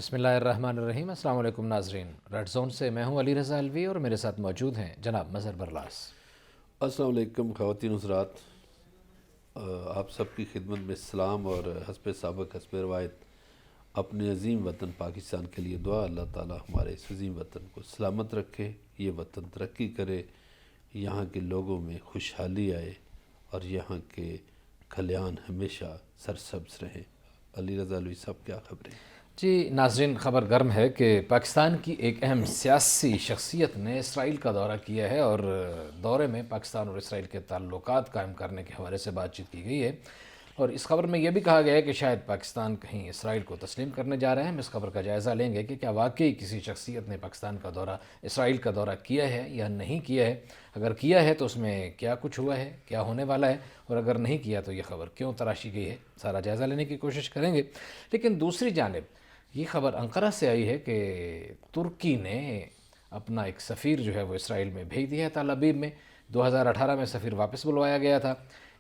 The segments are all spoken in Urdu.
بسم اللہ الرحمن الرحیم۔ السلام علیکم ناظرین، ریڈ زون سے میں ہوں علی رضا الوی اور میرے ساتھ موجود ہیں جناب مظہر برلاس۔ السلام علیکم خواتین حضرات، آپ سب کی خدمت میں سلام اور حسب سابق حسب روایت اپنے عظیم وطن پاکستان کے لیے دعا۔ اللہ تعالی ہمارے اس عظیم وطن کو سلامت رکھے، یہ وطن ترقی کرے، یہاں کے لوگوں میں خوشحالی آئے اور یہاں کے کھلیان ہمیشہ سرسبز رہیں۔ علی رضا الوی صاحب کیا خبریں؟ جی ناظرین، خبر گرم ہے کہ پاکستان کی ایک اہم سیاسی شخصیت نے اسرائیل کا دورہ کیا ہے اور دورے میں پاکستان اور اسرائیل کے تعلقات قائم کرنے کے حوالے سے بات چیت کی گئی ہے، اور اس خبر میں یہ بھی کہا گیا ہے کہ شاید پاکستان کہیں اسرائیل کو تسلیم کرنے جا رہے ہیں۔ ہم اس خبر کا جائزہ لیں گے کہ کیا واقعی کسی شخصیت نے پاکستان کا دورہ، اسرائیل کا دورہ کیا ہے یا نہیں کیا ہے، اگر کیا ہے تو اس میں کیا کچھ ہوا ہے، کیا ہونے والا ہے، اور اگر نہیں کیا تو یہ خبر کیوں تراشی گئی ہے، سارا جائزہ لینے کی کوشش کریں گے۔ لیکن دوسری جانب یہ خبر انقرہ سے آئی ہے کہ ترکی نے اپنا ایک سفیر جو ہے وہ اسرائیل میں بھیج دیا ہے تل ابیب میں۔ 2018 میں سفیر واپس بلوایا گیا تھا۔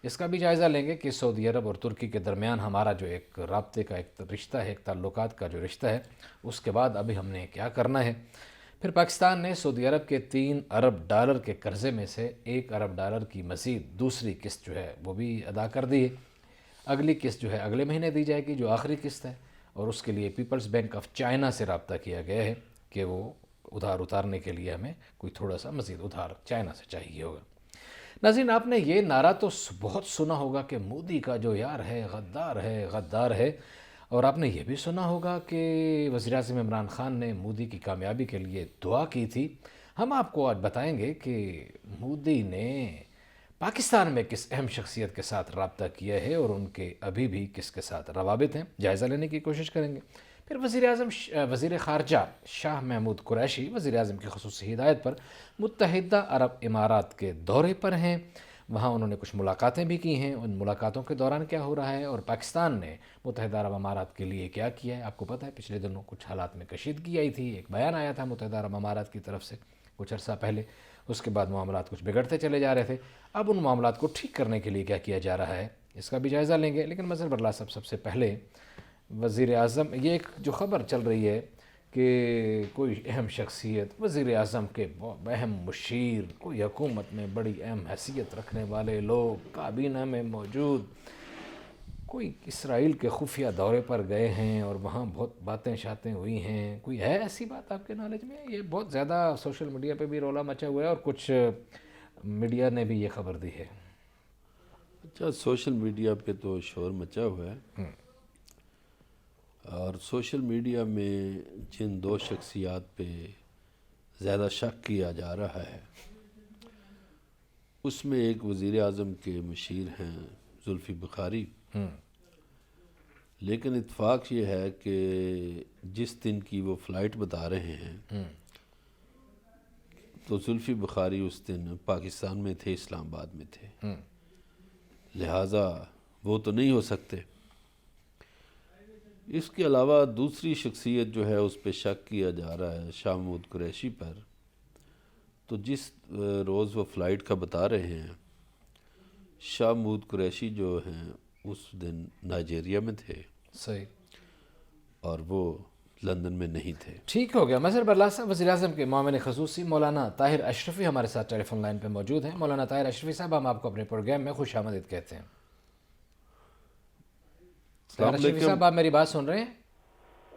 اس کا بھی جائزہ لیں گے کہ سعودی عرب اور ترکی کے درمیان ہمارا جو ایک رابطے کا ایک رشتہ ہے، ایک تعلقات کا جو رشتہ ہے، اس کے بعد ابھی ہم نے کیا کرنا ہے۔ پھر پاکستان نے سعودی عرب کے 3 ارب ڈالر کے قرضے میں سے 1 ارب ڈالر کی مزید دوسری قسط جو ہے وہ بھی ادا کر دی ہے۔ اگلی قسط جو ہے اگلے مہینے دی جائے گی، جو آخری قسط ہے، اور اس کے لیے پیپلز بینک آف چائنا سے رابطہ کیا گیا ہے کہ وہ ادھار اتارنے کے لیے ہمیں کوئی تھوڑا سا مزید ادھار چائنا سے چاہیے ہوگا۔ ناظرین، آپ نے یہ نعرہ تو بہت سنا ہوگا کہ مودی کا جو یار ہے غدار ہے، غدار ہے، اور آپ نے یہ بھی سنا ہوگا کہ وزیراعظم عمران خان نے مودی کی کامیابی کے لیے دعا کی تھی۔ ہم آپ کو آج بتائیں گے کہ مودی نے پاکستان میں کس اہم شخصیت کے ساتھ رابطہ کیا ہے اور ان کے ابھی بھی کس کے ساتھ روابط ہیں، جائزہ لینے کی کوشش کریں گے۔ پھر وزیر خارجہ شاہ محمود قریشی وزیر اعظم کی خصوصی ہدایت پر متحدہ عرب امارات کے دورے پر ہیں۔ وہاں انہوں نے کچھ ملاقاتیں بھی کی ہیں۔ ان ملاقاتوں کے دوران کیا ہو رہا ہے اور پاکستان نے متحدہ عرب امارات کے لیے کیا کیا ہے، آپ کو پتہ ہے پچھلے دنوں کچھ حالات میں کشیدگی آئی تھی، ایک بیان آیا تھا متحدہ عرب امارات کی طرف سے کچھ عرصہ پہلے، اس کے بعد معاملات کچھ بگڑتے چلے جا رہے تھے۔ اب ان معاملات کو ٹھیک کرنے کے لیے کیا کیا جا رہا ہے، اس کا بھی جائزہ لیں گے۔ لیکن مظہر برلاس صاحب، سب سے پہلے وزیر اعظم، یہ ایک جو خبر چل رہی ہے کہ کوئی اہم شخصیت، وزیر اعظم کے اہم مشیر، کوئی حکومت میں بڑی اہم حیثیت رکھنے والے لوگ کابینہ میں موجود، کوئی اسرائیل کے خفیہ دورے پر گئے ہیں اور وہاں بہت باتیں شاتیں ہوئی ہیں، کوئی ہے ایسی بات آپ کے نالج میں؟ یہ بہت زیادہ سوشل میڈیا پہ بھی رولا مچا ہوا ہے اور کچھ میڈیا نے بھی یہ خبر دی ہے۔ اچھا، سوشل میڈیا پہ تو شور مچا ہوا ہے، اور سوشل میڈیا میں جن 2 شخصیات پہ زیادہ شک کیا جا رہا ہے اس میں ایک وزیر اعظم کے مشیر ہیں زلفی بخاری، لیکن اتفاق یہ ہے کہ جس دن کی وہ فلائٹ بتا رہے ہیں تو زلفی بخاری اس دن پاکستان میں تھے، اسلام آباد میں تھے، لہٰذا وہ تو نہیں ہو سکتے۔ اس کے علاوہ دوسری شخصیت جو ہے اس پہ شک کیا جا رہا ہے شاہ محمود قریشی پر، تو جس روز وہ فلائٹ کا بتا رہے ہیں، شاہ محمود قریشی جو ہیں اس دن نائجیریا میں تھے، صحیح، اور وہ لندن میں نہیں تھے۔ ٹھیک ہو گیا۔ مظہر برلاس صاحب، وزیر اعظم کے معاون خصوصی مولانا طاہر اشرفی ہمارے ساتھ ٹیلی فون لائن پہ موجود ہیں۔ مولانا طاہر اشرفی صاحب، ہم آپ کو اپنے پروگرام میں خوش آمدید کہتے ہیں۔ طاہر اشرفی صاحب، آپ میری بات سن رہے ہیں؟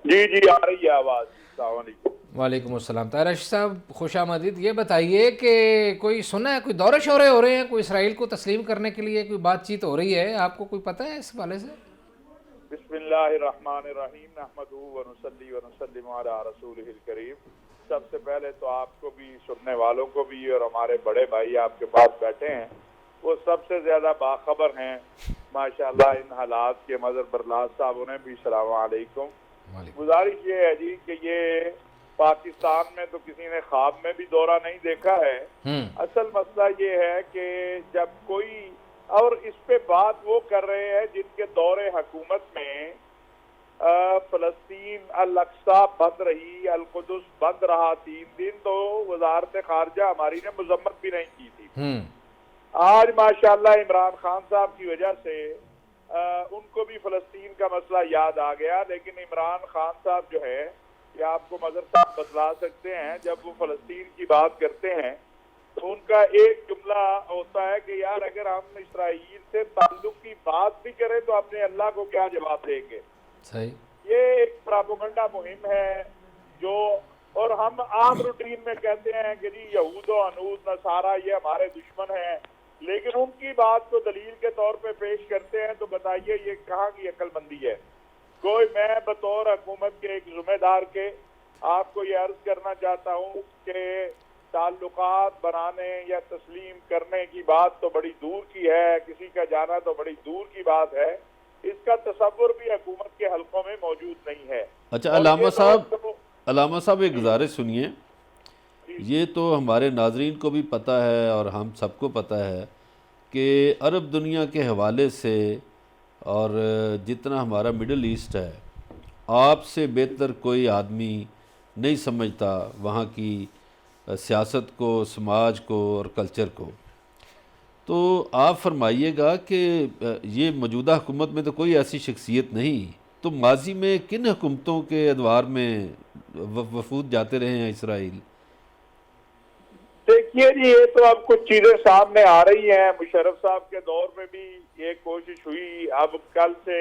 جی آ رہی ہے آواز۔ السلام علیکم۔ وعلیکم السلام۔ طاہر اشرفی صاحب، خوش آمدید۔ یہ بتائیے کہ کوئی سنا ہے، کوئی دورے شورے ہو رہے ہیں، کوئی اسرائیل کو تسلیم کرنے کے لیے کوئی بات چیت ہو رہی ہے، آپ کو کوئی پتہ ہے اس حوالے سے؟ بسم اللہ الرحمن الرحیم، نحمدہ ونصلی ونسلم علی رسولہ الکریم۔ سب سے پہلے تو آپ کو بھی، سننے والوں کو بھی، اور ہمارے بڑے بھائی آپ کے پاس بیٹھے ہیں وہ سب سے زیادہ باخبر ہیں ماشاءاللہ ان حالات کے، مظہر برلاس صاحب، انہیں بھی السلام علیکم۔ گزارش یہ ہے جی کہ یہ پاکستان میں تو کسی نے خواب میں بھی دورہ نہیں دیکھا ہے۔ اصل مسئلہ یہ ہے کہ جب کوئی، اور اس پہ بات وہ کر رہے ہیں جن کے دور حکومت میں فلسطین، الاقصی بند رہی، القدس بند رہا 3 دن، تو وزارت خارجہ ہماری نے مذمت بھی نہیں کی تھی۔ آج ماشاءاللہ عمران خان صاحب کی وجہ سے ان کو بھی فلسطین کا مسئلہ یاد آ گیا. لیکن عمران خان صاحب جو ہے، یہ آپ کو مظہر صاحب بتلا سکتے ہیں، جب وہ فلسطین کی بات کرتے ہیں تو ان کا ایک جملہ ہوتا ہے کہ یار اگر ہم اسرائیل سے تعلق کی بات بھی کریں تو اپنے اللہ کو کیا جواب دیں گے. صحیح. یہ ایک پراپیگنڈا مہم ہے جو، اور ہم عام روٹین میں کہتے ہیں کہ جی یہود و ہنود نصارہ یہ ہمارے دشمن ہیں، لیکن ان کی بات کو دلیل کے طور پہ پیش کرتے ہیں. تو بتائیے یہ کہاں کی عقل مندی ہے؟ کوئی میں بطور حکومت کے ایک ذمہ دار کے آپ کو یہ عرض کرنا چاہتا ہوں کہ تعلقات بنانے یا تسلیم کرنے کی بات تو بڑی دور کی ہے، کسی کا جانا تو بڑی دور کی بات ہے، اس کا تصور بھی حکومت کے حلقوں میں موجود نہیں ہے. اچھا علامہ صاحب ایک گزارش سنیے. یہ تو ہمارے ناظرین کو بھی پتہ ہے اور ہم سب کو پتہ ہے کہ عرب دنیا کے حوالے سے اور جتنا ہمارا مڈل ایسٹ ہے، آپ سے بہتر کوئی آدمی نہیں سمجھتا وہاں کی سیاست کو، سماج کو اور کلچر کو. تو آپ فرمائیے گا کہ یہ موجودہ حکومت میں تو کوئی ایسی شخصیت نہیں، تو ماضی میں کن حکومتوں کے ادوار میں وفود جاتے رہے ہیں اسرائیل؟ دیکھیے جی، یہ تو اب کچھ چیزیں سامنے آ رہی ہیں. مشرف صاحب کے دور میں بھی یہ کوشش ہوئی. اب کل سے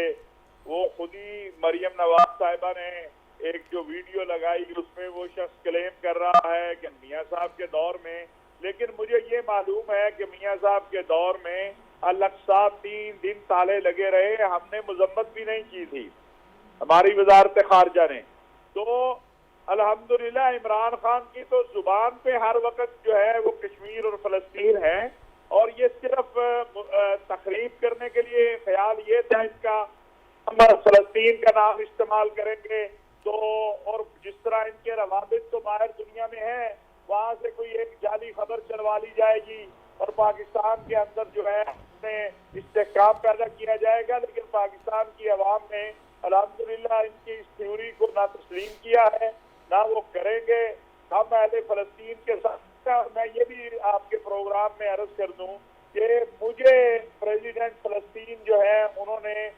وہ خود ہی مریم نواز صاحبہ نے ایک جو ویڈیو لگائی اس میں وہ شخص کلیم کر رہا ہے کہ میاں صاحب کے دور میں، لیکن مجھے یہ معلوم ہے کہ میاں صاحب کے دور میں الاقصی 3 دن تالے لگے رہے. ہم نے مذمت بھی نہیں کی تھی، ہماری وزارت خارجہ نے. تو الحمدللہ عمران خان کی تو زبان پہ ہر وقت جو ہے وہ کشمیر اور فلسطین ہے، اور یہ صرف تخریب کرنے کے لیے خیال یہ تھا اس کا ہم فلسطین کا نام استعمال کریں گے تو، اور جس طرح ان کے روابط تو باہر دنیا میں ہیں، وہاں سے کوئی ایک جعلی خبر چلوا لی جائے گی اور پاکستان کے اندر جو ہے استحکام پیدا کیا جائے گا. لیکن پاکستان کی عوام نے الحمدللہ ان کی اس تھیوری کو نہ تسلیم کیا ہے نہ وہ کریں گے. ہم اہل فلسطین کے ساتھ، میں یہ بھی آپ کے پروگرام میں عرض کر دوں کہ مجھے پریزیڈنٹ فلسطین جو ہے انہوں نے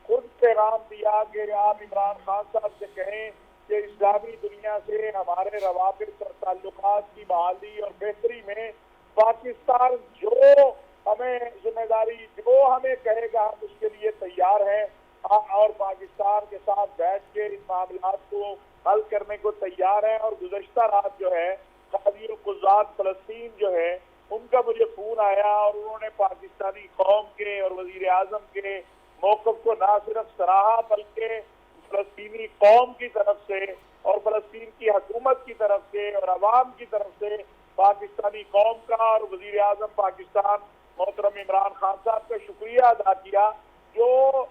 خود پیغام دیا کہ آپ عمران خان صاحب سے کہیں کہ اسلامی دنیا سے ہمارے روابط اور تعلقات کی بحالی اور بہتری میں پاکستان جو ہمیں ذمہ داری جو ہمیں کہے گا ہم اس کے لیے تیار ہیں، اور پاکستان کے ساتھ بیٹھ کے ان معاملات کو حل کرنے کو تیار ہیں. اور گزشتہ رات جو ہے قاضی القضات فلسطین جو ہے ان کا مجھے فون آیا اور انہوں نے پاکستانی قوم کے اور وزیر اعظم کے موقف کو نہ صرف سراہا بلکہ فلسطینی قوم کی طرف سے اور فلسطین کی حکومت کی طرف سے اور عوام کی طرف سے پاکستانی قوم کا اور وزیر اعظم پاکستان محترم عمران خان صاحب کا شکریہ ادا کیا. جو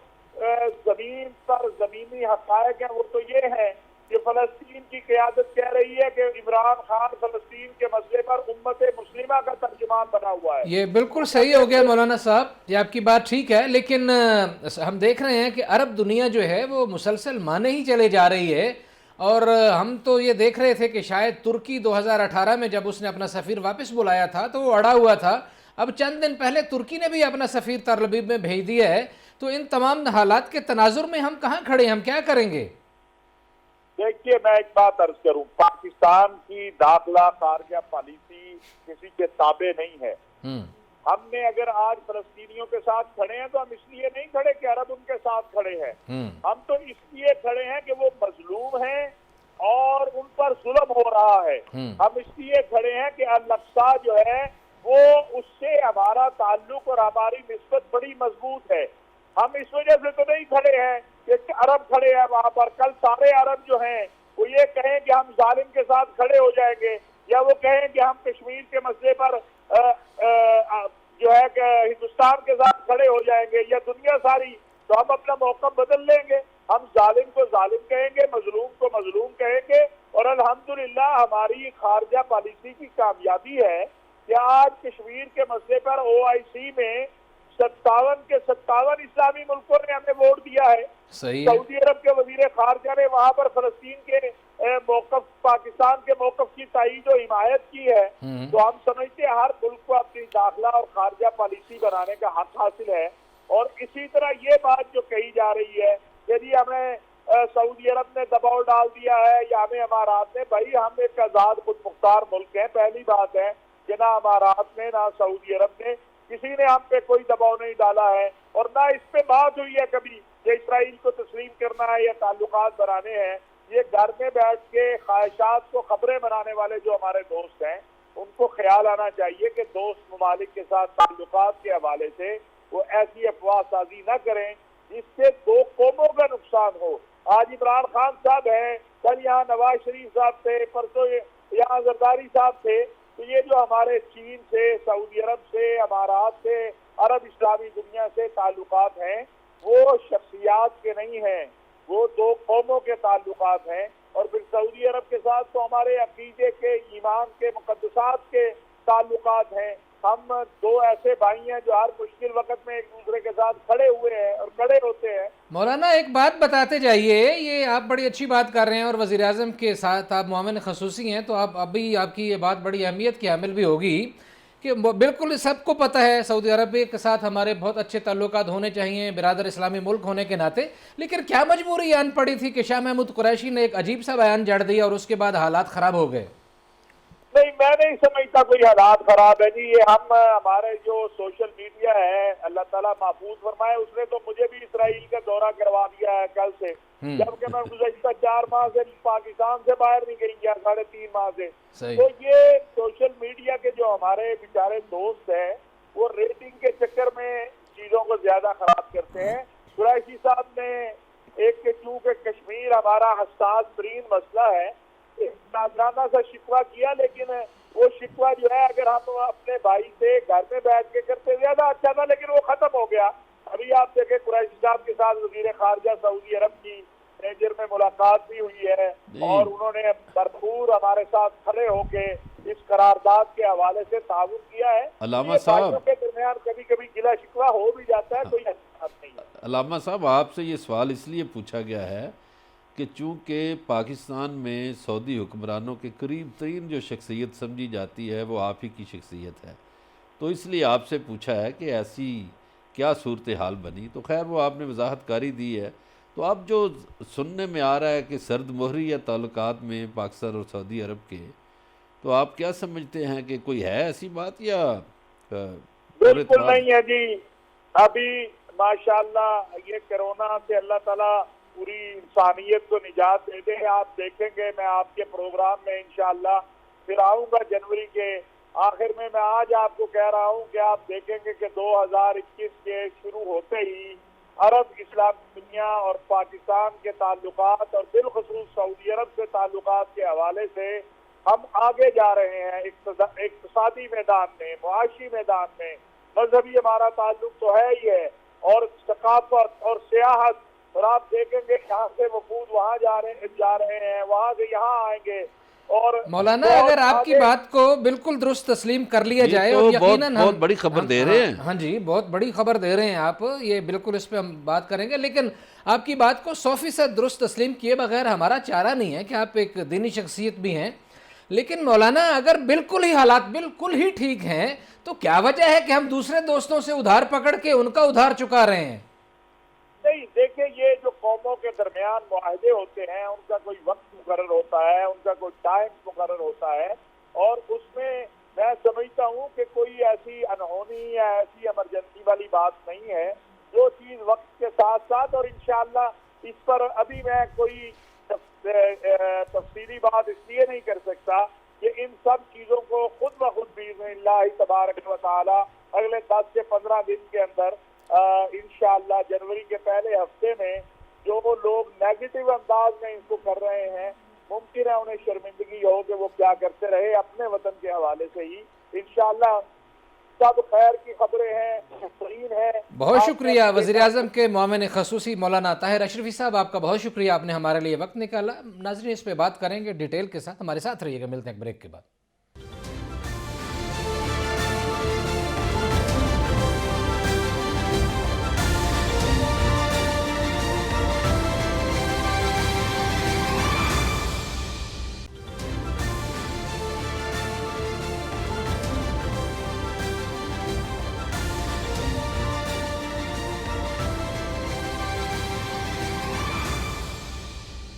زمین پر زمینی حقائق ہیں وہ تو یہ ہے کہ فلسطین کی قیادت کہہ رہی ہے کہ عمران خان فلسطین کے مسئلے پر امت مسلمہ کا ترجمان بنا ہوا ہے. یہ بالکل صحیح ہو گیا مولانا صاحب، یہ آپ کی بات ٹھیک ہے، لیکن ہم دیکھ رہے ہیں کہ عرب دنیا جو ہے وہ مسلسل مانے ہی چلے جا رہی ہے. اور ہم تو یہ دیکھ رہے تھے کہ شاید ترکی 2018 میں جب اس نے اپنا سفیر واپس بلایا تھا تو وہ اڑا ہوا تھا. اب چند دن پہلے ترکی نے بھی اپنا سفیر تل ابیب میں بھیج دیا ہے. تو ان تمام حالات کے تناظر میں ہم کہاں کھڑے ہیں، ہم کیا کریں گے؟ دیکھیے میں ایک بات عرض کروں، پاکستان کی داخلہ خارجہ پالیسی کسی کے تابع نہیں ہے. ہم نے اگر آج فلسطینیوں کے ساتھ کھڑے ہیں تو ہم اس لیے نہیں کھڑے کہ عرب ان کے ساتھ کھڑے ہیں، ہم تو اس لیے کھڑے ہیں کہ وہ مظلوم ہیں اور ان پر ظلم ہو رہا ہے. ہم اس لیے کھڑے ہیں کہ الاقصی جو ہے وہ اس سے ہمارا تعلق اور ہماری نسبت بڑی مضبوط ہے. ہم اس وجہ سے تو نہیں کھڑے ہیں کہ عرب کھڑے ہیں وہاں پر، کل سارے عرب جو ہیں وہ یہ کہیں کہ ہم ظالم کے ساتھ کھڑے ہو جائیں گے، یا وہ کہیں کہ ہم کشمیر کے مسئلے پر جو ہے کہ ہندوستان کے ساتھ کھڑے ہو جائیں گے، یا دنیا ساری، تو ہم اپنا موقف بدل لیں گے. ہم ظالم کو ظالم کہیں گے، مظلوم کو مظلوم کہیں گے. اور الحمدللہ ہماری خارجہ پالیسی کی کامیابی ہے کہ آج کشمیر کے مسئلے پر OIC میں 57 کے 57 اسلامی ملکوں نے ہمیں ووٹ دیا ہے. سعودی عرب کے وزیر خارجہ نے وہاں پر فلسطین کے موقف، پاکستان کے موقف کی تائید و حمایت کی ہے. تو ہم سمجھتے ہیں ہر ملک کو اپنی داخلہ اور خارجہ پالیسی بنانے کا حق حاصل ہے، اور اسی طرح یہ بات جو کہی جا رہی ہے کہ جی ہمیں سعودی عرب نے دباؤ ڈال دیا ہے یا ہمیں امارات نے، بھائی ہم ایک آزاد خود مختار ملک ہیں، پہلی بات ہے کہ نہ امارات نے نہ سعودی عرب نے کسی نے ہم پہ کوئی دباؤ نہیں ڈالا ہے، اور نہ اس پہ بات ہوئی ہے کبھی کہ اسرائیل کو تسلیم کرنا ہے یا تعلقات بنانے ہیں۔ یہ گھر میں بیٹھ کے خواہشات کو خبریں بنانے والے جو ہمارے دوست ہیں ان کو خیال آنا چاہیے کہ دوست ممالک کے ساتھ تعلقات کے حوالے سے وہ ایسی افواہ سازی نہ کریں جس سے دو قوموں کا نقصان ہو۔ آج عمران خان صاحب ہیں، کل یہاں نواز شریف صاحب تھے، پرسوں یہاں زرداری صاحب تھے، تو یہ جو ہمارے چین سے، سعودی عرب سے، امارات سے، عرب اسلامی دنیا سے تعلقات ہیں وہ شخصیات کے نہیں ہیں، وہ دو قوموں کے تعلقات ہیں۔ اور پھر سعودی عرب کے ساتھ تو ہمارے عقیدے کے، ایمان کے، مقدسات کے تعلقات ہیں۔ ہم دو ایسے بھائی ہیں جو ہر مشکل وقت میں ایک دوسرے کے ساتھ کھڑے ہوئے ہیں اور کھڑے ہوتے ہیں۔ مولانا ایک بات بتاتے جائیے، یہ آپ بڑی اچھی بات کر رہے ہیں اور وزیر اعظم کے ساتھ آپ معاون خصوصی ہیں تو ابھی آپ کی یہ بات بڑی اہمیت کی حامل بھی ہوگی کہ بالکل سب کو پتہ ہے سعودی عرب کے ساتھ ہمارے بہت اچھے تعلقات ہونے چاہیے برادر اسلامی ملک ہونے کے ناطے، لیکن کیا مجبوری آن پڑی تھی کہ شاہ محمود قریشی نے ایک عجیب سا بیان جڑ دیا اور اس کے بعد حالات خراب ہو گئے؟ نہیں، میں نہیں سمجھتا کوئی حالات خراب ہے جی۔ یہ ہمارے جو سوشل میڈیا ہے، اللہ تعالیٰ محفوظ فرمائے، اس نے تو مجھے بھی اسرائیل کا دورہ کروا دیا ہے کل سے، جبکہ میں گزشتہ 4 ماہ سے پاکستان سے باہر نہیں گئی، 3.5 ماہ سے۔ تو یہ سوشل میڈیا کے جو ہمارے بیچارے دوست ہیں وہ ریٹنگ کے چکر میں چیزوں کو زیادہ خراب کرتے ہیں۔ قریشی صاحب نے ایک کہ چونکہ کشمیر ہمارا حساس ترین مسئلہ ہے، نازرانہ سا شکوہ کیا، لیکن وہ شکوہ جو ہے اگر ہم اپنے بھائی سے گھر میں بیٹھ کے کرتے زیادہ اچھا تھا، لیکن وہ ختم ہو گیا۔ ابھی آپ دیکھیں قریشی صاحب کے ساتھ وزیر خارجہ سعودی عرب کی نیجر میں ملاقات بھی ہوئی ہے اور انہوں نے بھرپور ہمارے ساتھ کھڑے ہو کے اس قرارداد کے حوالے سے تعاون کیا ہے۔ علامہ صاحب کے درمیان کبھی کبھی گلا شکوہ ہو بھی جاتا ہے، کوئی ایسی بات نہیں ہے۔ علامہ صاحب آپ سے یہ سوال اس لیے پوچھا گیا ہے کہ چونکہ پاکستان میں سعودی حکمرانوں کے قریب ترین جو شخصیت سمجھی جاتی ہے وہ آپ ہی کی شخصیت ہے، تو اس لیے آپ سے پوچھا ہے کہ ایسی کیا صورتحال بنی، تو خیر وہ آپ نے وضاحت کاری دی ہے۔ تو اب جو سننے میں آ رہا ہے کہ سرد مہری یا تعلقات میں پاکستان اور سعودی عرب کے، تو آپ کیا سمجھتے ہیں کہ کوئی ہے ایسی بات یا بالکل نہیں ہے جی؟ ابھی ماشاءاللہ یہ کرونا سے اللہ تعالیٰ پوری انسانیت کو نجات دے دے۔ آپ دیکھیں گے میں آپ کے پروگرام میں انشاءاللہ پھر آؤں گا جنوری کے آخر میں آج آپ کو کہہ رہا ہوں کہ آپ دیکھیں گے کہ 2021 کے شروع ہوتے ہی عرب اسلامی دنیا اور پاکستان کے تعلقات اور بالخصوص سعودی عرب سے تعلقات کے حوالے سے ہم آگے جا رہے ہیں، اقتصادی میدان میں، معاشی میدان میں، مذہبی ہمارا تعلق تو ہے ہی ہے، اور ثقافت اور سیاحت، اور آپ دیکھیں گے یہاں سے وفود وہاں جا رہے ہیں، وہاں سے یہاں آئیں گے۔ اور مولانا اگر آپ کی بات کو بالکل درست تسلیم کر لیا جائے اور یقیناً بہت بڑی خبر دے رہے ہیں، ہاں جی بہت بڑی خبر دے رہے ہیں آپ، یہ بالکل اس پہ ہم بات کریں گے، لیکن آپ کی بات کو 100% درست تسلیم کیے بغیر ہمارا چارہ نہیں ہے کہ آپ ایک دینی شخصیت بھی ہیں، لیکن مولانا اگر بالکل ہی حالات بالکل ہی ٹھیک ہیں تو کیا وجہ ہے کہ ہم دوسرے دوستوں سے ادھار پکڑ کے ان کا ادھار چکا رہے ہیں؟ نہیں، دیکھیں یہ جو قوموں کے درمیان معاہدے ہوتے ہیں ان کا کوئی وقت مقرر ہوتا ہے، ان کا کوئی ٹائم مقرر ہوتا ہے، اور اس میں میں سمجھتا ہوں کہ کوئی ایسی انہونی یا ایسی ایمرجنسی والی بات نہیں ہے۔ جو چیز وقت کے ساتھ ساتھ، اور انشاءاللہ اس پر ابھی میں کوئی تفصیلی بات اس لیے نہیں کر سکتا کہ ان سب چیزوں کو خود بخود باذن اللہ تبارک و تعالی اگلے 10 سے 15 دن کے اندر انشاءاللہ جنوری کے پہلے ہفتے میں جو لوگ نیگیٹو انداز میں اس کو کر رہے ہیں ممکن ہے انہیں شرمندگی ہو کہ وہ کیا کرتے رہے اپنے وطن کے حوالے سے ہی۔ انشاءاللہ سب خیر کی خبریں ہیں، بہترین ہے۔ بہت شکریہ وزیر اعظم کے معاون خصوصی مولانا طاہر اشرفی صاحب، آپ کا بہت شکریہ، آپ نے ہمارے لیے وقت نکالا۔ ناظرین اس پہ بات کریں گے ڈیٹیل کے ساتھ، ہمارے ساتھ رہیے گا، ملتے ہیں ایک بریک کے بعد۔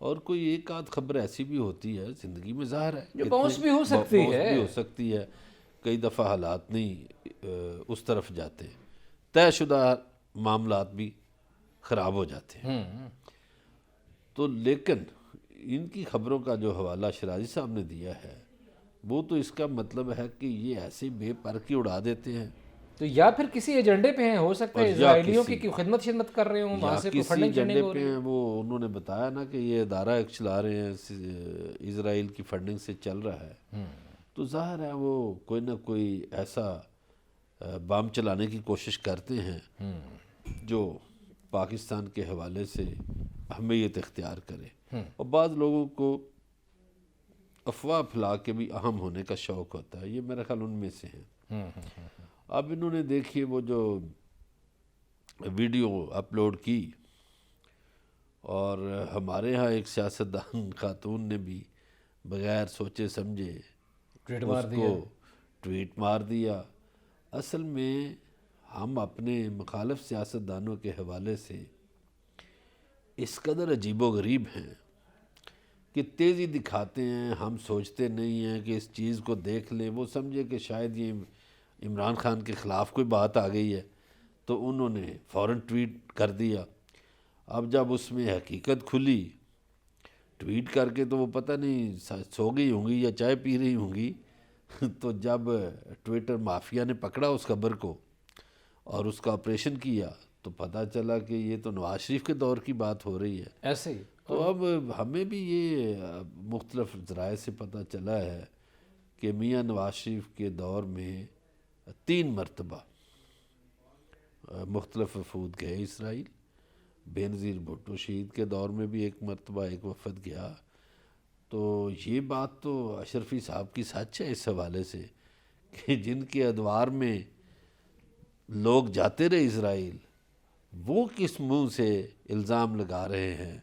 اور کوئی ایک آدھ خبر ایسی بھی ہوتی ہے زندگی میں، ظاہر ہے جو باؤنس بھی ہو سکتی باؤنس ہے۔ بھی ہو سکتی ہے، کئی دفعہ حالات نہیں اس طرف جاتے، طے شدہ معاملات بھی خراب ہو جاتے ہیں۔ تو لیکن ان کی خبروں کا جو حوالہ شرازی صاحب نے دیا ہے وہ تو اس کا مطلب ہے کہ یہ ایسے بے پر کی اڑا دیتے ہیں، تو یا پھر کسی ایجنڈے پہ ہیں، ہو سکتا ہے اور یا اسرائیلیوں کی کسی- کوئی خدمت کر رہے ہوں، وہاں یا سے کوئی کسی فنڈنگ ایجنڈے شنڈنگ ہو پہ رہی ہے۔ ہیں۔ وہ انہوں نے بتایا نا کہ یہ ادارہ ایک چلا رہے ہیں، اسرائیل کی فنڈنگ سے چل رہا ہے، تو ظاہر ہے وہ کوئی نہ کوئی ایسا بام چلانے کی کوشش کرتے ہیں جو پاکستان کے حوالے سے اہمیت اختیار کرے، اور بعض لوگوں کو افواہ پھیلا کے بھی اہم ہونے کا شوق ہوتا ہے، یہ میرا خیال ان میں سے ہیں۔ اب انہوں نے دیکھیے وہ جو ویڈیو اپلوڈ کی، اور ہمارے ہاں ایک سیاستدان خاتون نے بھی بغیر سوچے سمجھے ٹویٹ اس مار دیا۔ کو ٹویٹ مار دیا۔ اصل میں ہم اپنے مخالف سیاستدانوں کے حوالے سے اس قدر عجیب و غریب ہیں کہ تیزی دکھاتے ہیں، ہم سوچتے نہیں ہیں کہ اس چیز کو دیکھ لیں، وہ سمجھے کہ شاید یہ عمران خان کے خلاف کوئی بات آ گئی ہے تو انہوں نے فوراً ٹویٹ کر دیا۔ اب جب اس میں حقیقت کھلی ٹویٹ کر کے تو وہ پتہ نہیں سو گئی ہوں گی یا چائے پی رہی ہوں گی، تو جب ٹویٹر مافیا نے پکڑا اس خبر کو اور اس کا آپریشن کیا تو پتہ چلا کہ یہ تو نواز شریف کے دور کی بات ہو رہی ہے۔ ایسے ہی تو اب ہمیں بھی یہ مختلف ذرائع سے پتہ چلا ہے کہ میاں نواز شریف کے دور میں 3 مرتبہ مختلف وفود گئے اسرائیل، بینظیر بھٹو شہید کے دور میں بھی 1 مرتبہ ایک وفد گیا۔ تو یہ بات تو اشرفی صاحب کی سچ ہے اس حوالے سے کہ جن کے ادوار میں لوگ جاتے رہے اسرائیل، وہ کس منہ سے الزام لگا رہے ہیں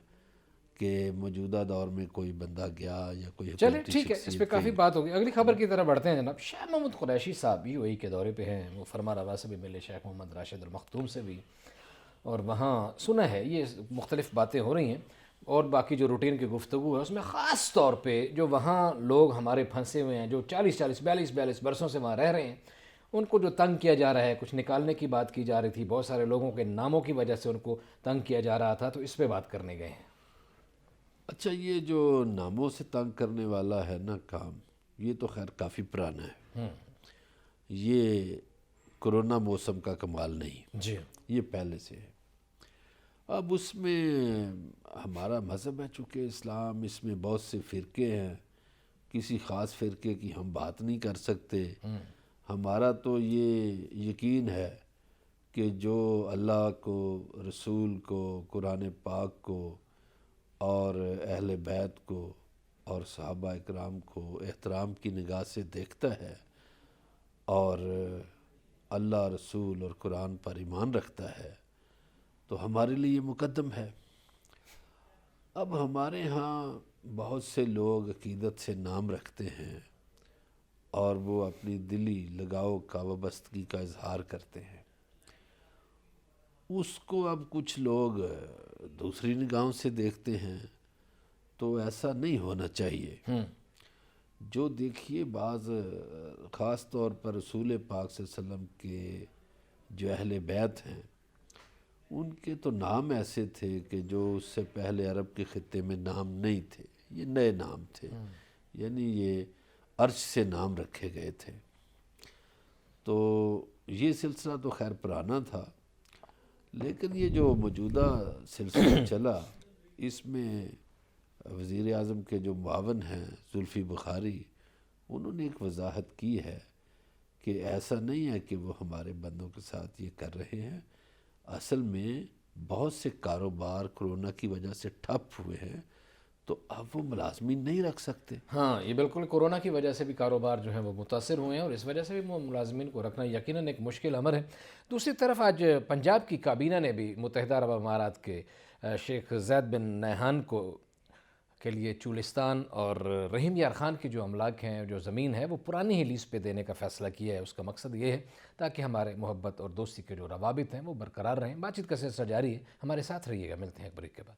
کہ موجودہ دور میں کوئی بندہ گیا یا کوئی چلے حکومتی ٹھیک ہے، اس شخصیت پہ کافی گئی۔ بات ہوگی۔ اگلی خبر کی طرف بڑھتے ہیں جناب۔ شاہ محمود قریشی صاحب بھی UAE کے دورے پہ ہیں، وہ فرما روا سے بھی ملے، شیخ محمد راشد المختوم سے بھی، اور وہاں سنا ہے یہ مختلف باتیں ہو رہی ہیں، اور باقی جو روٹین کی گفتگو ہے اس میں خاص طور پہ جو وہاں لوگ ہمارے پھنسے ہوئے ہیں، جو 42 برسوں سے وہاں رہ رہے ہیں، ان کو جو تنگ کیا جا رہا ہے، کچھ نکالنے کی بات کی جا رہی تھی، بہت سارے لوگوں کے ناموں کی وجہ سے ان کو تنگ کیا جا رہا تھا، تو اس پہ بات کرنے گئے ہیں۔ اچھا، یہ جو ناموں سے تنگ کرنے والا ہے نا کام، یہ تو خیر کافی پرانا ہے، یہ کرونا موسم کا کمال نہیں، جی یہ پہلے سے ہے۔ اب اس میں ہمارا مذہب ہے چونکہ اسلام، اس میں بہت سے فرقے ہیں، کسی خاص فرقے کی ہم بات نہیں کر سکتے۔ ہمارا تو یہ یقین ہے کہ جو اللہ کو، رسول کو، قرآن پاک کو اور اہل بیت کو اور صحابہ اکرام کو احترام کی نگاہ سے دیکھتا ہے اور اللہ، رسول اور قرآن پر ایمان رکھتا ہے تو ہمارے لیے یہ مقدم ہے۔ اب ہمارے ہاں بہت سے لوگ عقیدت سے نام رکھتے ہیں اور وہ اپنی دلی لگاؤ کا، وابستگی کا اظہار کرتے ہیں، اس کو اب کچھ لوگ دوسری نگاہوں سے دیکھتے ہیں، تو ایسا نہیں ہونا چاہیے۔ جو دیکھیے بعض خاص طور پر رسول پاک صلی اللہ علیہ وسلم کے جو اہل بیت ہیں، ان کے تو نام ایسے تھے کہ جو اس سے پہلے عرب کے خطے میں نام نہیں تھے، یہ نئے نام تھے، یعنی یہ عرش سے نام رکھے گئے تھے۔ تو یہ سلسلہ تو خیر پرانا تھا، لیکن یہ جو موجودہ سلسلہ چلا، اس میں وزیر اعظم کے جو معاون ہیں زلفی بخاری، انہوں نے ایک وضاحت کی ہے کہ ایسا نہیں ہے کہ وہ ہمارے بندوں کے ساتھ یہ کر رہے ہیں، اصل میں بہت سے کاروبار کرونا کی وجہ سے ٹھپ ہوئے ہیں، تو اب وہ ملازمین نہیں رکھ سکتے۔ ہاں، یہ بالکل کورونا کی وجہ سے بھی کاروبار جو ہیں وہ متاثر ہوئے ہیں، اور اس وجہ سے بھی ملازمین کو رکھنا یقیناً ایک مشکل امر ہے۔ دوسری طرف آج پنجاب کی کابینہ نے بھی متحدہ عرب امارات کے شیخ زید بن نہیان کے لیے چولستان اور رحیم یار خان کی جو املاک ہیں، جو زمین ہے، وہ پرانی ہی لیز پہ دینے کا فیصلہ کیا ہے۔ اس کا مقصد یہ ہے تاکہ ہمارے محبت اور دوستی کے جو روابط ہیں وہ برقرار رہیں۔ بات چیت کا سلسلہ جاری ہے، ہمارے ساتھ رہیے گا، ملتے ہیں ایک بریک کے بعد۔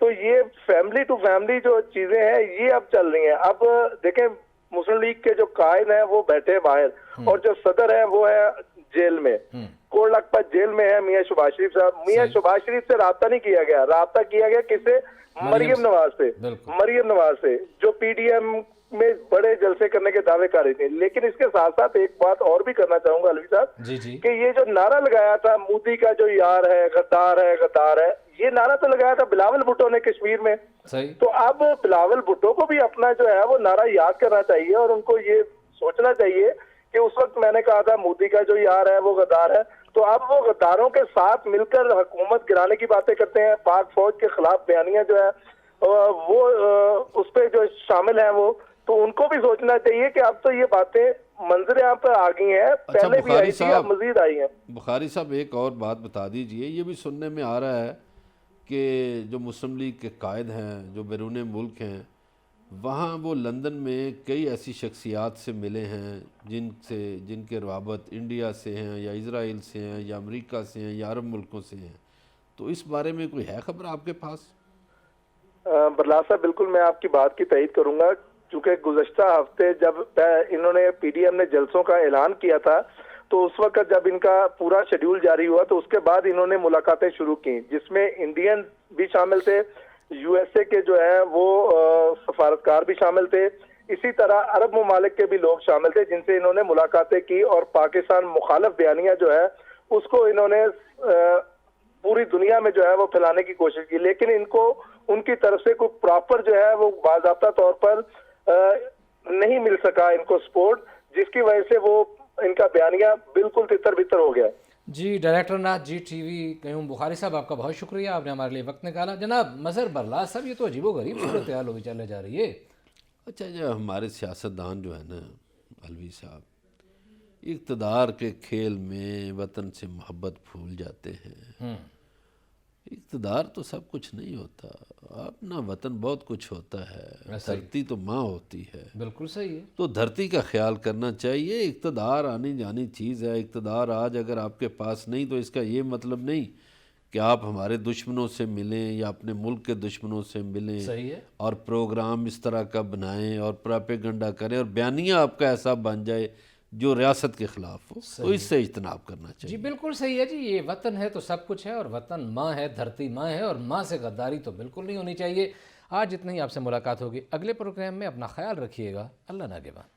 تو یہ فیملی ٹو فیملی جو چیزیں ہیں یہ اب چل رہی ہیں. اب دیکھیں مسلم لیگ کے جو قائد ہیں وہ بیٹھے باہر اور جو صدر ہے وہ ہے جیل میں, کوٹ لکھپت جیل میں ہے میاں شہباز شریف صاحب. میاں شہباز شریف سے رابطہ نہیں کیا گیا, رابطہ کیا گیا کس سے؟ مریم نواز سے. مریم نواز سے جو پی ڈی ایم میں بڑے جلسے کرنے کے دعوے کر رہی تھی. لیکن اس کے ساتھ ساتھ ایک بات اور بھی کرنا چاہوں گا علوی صاحب, کہ یہ جو نعرہ لگایا تھا مودی کا جو یار ہے, غدار ہے, غدار ہے, یہ نعرہ تو لگایا تھا بلاول بھٹو نے کشمیر میں. تو اب بلاول بھٹو کو بھی اپنا جو ہے وہ نعرہ یاد کرنا چاہیے اور ان کو یہ سوچنا چاہیے کہ اس وقت میں نے کہا تھا مودی کا جو یار ہے وہ غدار ہے. تو اب وہ غداروں کے ساتھ مل کر حکومت گرانے کی باتیں کرتے ہیں. پاک فوج کے خلاف بیانیاں جو ہے وہ اس پہ جو شامل ہیں وہ, تو ان کو بھی سوچنا چاہیے کہ اب تو یہ باتیں منظر عام پر آ گئی ہیں, پہلے بھی آئی تھی, اب مزید آئی ہیں. بخاری صاحب ایک اور بات بتا دیجئے, یہ بھی سننے میں آ رہا ہے کہ جو مسلم لیگ کے قائد ہیں جو بیرون ملک ہیں وہاں وہ لندن میں کئی ایسی شخصیات سے ملے ہیں جن کے روابط انڈیا سے ہیں یا اسرائیل سے ہیں یا امریکہ سے ہیں یا عرب ملکوں سے ہیں. تو اس بارے میں کوئی ہے خبر آپ کے پاس؟ برلا صاحب بالکل میں آپ کی بات کی تائید کروں گا, چونکہ گزشتہ ہفتے جب انہوں نے پی ڈی ایم نے جلسوں کا اعلان کیا تھا تو اس وقت جب ان کا پورا شیڈیول جاری ہوا تو اس کے بعد انہوں نے ملاقاتیں شروع کی, جس میں انڈین بھی شامل تھے, یو ایس اے کے جو ہے وہ سفارتکار بھی شامل تھے, اسی طرح عرب ممالک کے بھی لوگ شامل تھے جن سے انہوں نے ملاقاتیں کی اور پاکستان مخالف بیانیہ جو ہے اس کو انہوں نے پوری دنیا میں جو ہے وہ پھیلانے کی کوشش کی. لیکن ان کو ان کی طرف سے کوئی پراپر جو ہے وہ باضابطہ طور پر نہیں مل سکا ان کو سپورٹ, جس کی وجہ سے وہ ان کا بیانیہ بالکل تتر بتر ہو گیا. جی ڈائریکٹر ناتھ G T V Qayyum Bukhari صاحب آپ کا بہت شکریہ, آپ نے ہمارے لیے وقت نکالا. جناب مظہر برلاس صاحب یہ تو عجیب و غریب صورتحال ہوئی چلے جا رہی ہے. اچھا جو ہمارے سیاستدان جو ہے نا علوی صاحب, اقتدار کے کھیل میں وطن سے محبت بھول جاتے ہیں. اقتدار تو سب کچھ نہیں ہوتا, اپنا وطن بہت کچھ ہوتا ہے, دھرتی تو ماں ہوتی ہے. بالکل صحیح ہے. تو دھرتی کا خیال کرنا چاہیے. اقتدار آنی جانی چیز ہے, اقتدار آج اگر آپ کے پاس نہیں تو اس کا یہ مطلب نہیں کہ آپ ہمارے دشمنوں سے ملیں یا اپنے ملک کے دشمنوں سے ملیں. صحیح ہے. اور پروگرام اس طرح کا بنائیں اور پراپیگنڈا کریں اور بیانیہ آپ کا ایسا بن جائے جو ریاست کے خلاف ہو, تو اس سے اجتناب کرنا چاہیے. جی بالکل صحیح ہے. جی یہ وطن ہے تو سب کچھ ہے, اور وطن ماں ہے, دھرتی ماں ہے, اور ماں سے غداری تو بالکل نہیں ہونی چاہیے. آج اتنی آپ سے ملاقات ہوگی, اگلے پروگرام میں اپنا خیال رکھیے گا. اللہ نگہبان.